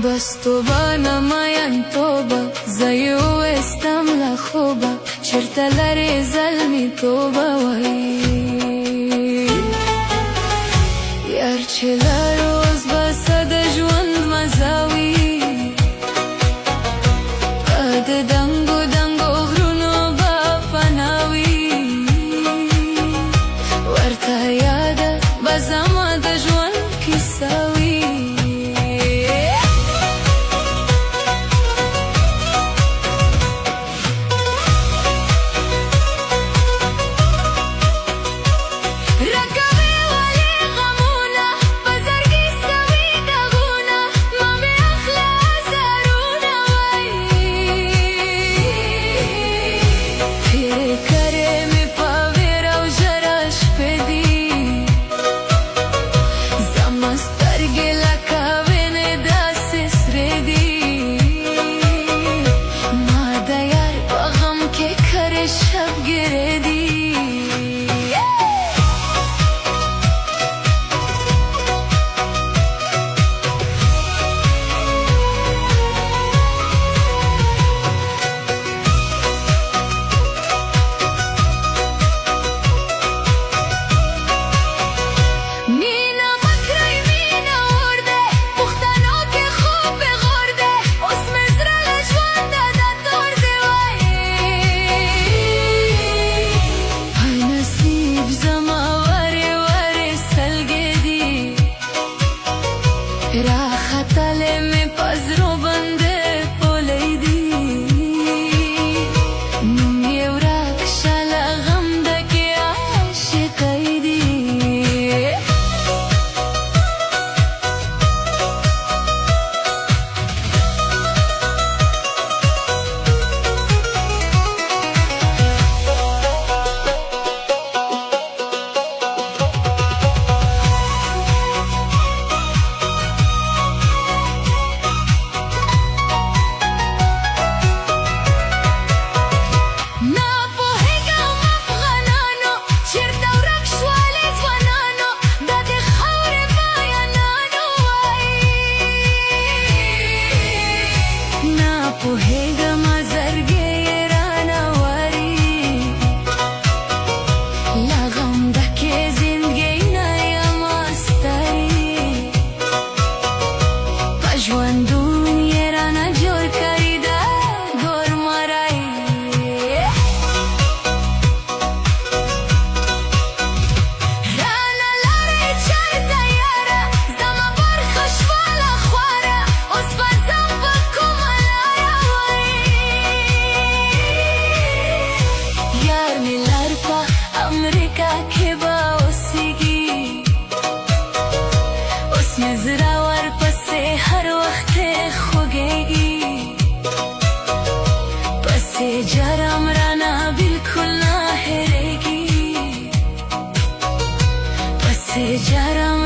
بس توبه نماین توبه زه وستم له خوبه چرته لرې زلمي توبه وایي یار چې لاړ اوس به څه د ژوند مزه وي د دنګو دنګو غرونو به پناه وي ورته یاده به زما د ژوند کیسه وي راختلې مې په زړه باندې پولې دي نوم یې ورک شه له غم ډکې عاشقۍ دي پوهېږم زړګی یې رانه واري له غم ډکې زندګۍ نه یمه ستړې په ژوندون یې رانه جوړ کړي ده ګور مری رانه لارې چېرته یاره زما برخه شوه له خواره اوس به ځم په کومه امریکا کې به اوسېږي اوس مې زړه ورپسې هر وخت خوږېږي پسې جرم رانه بلکل نه هېرېږي پسې جرم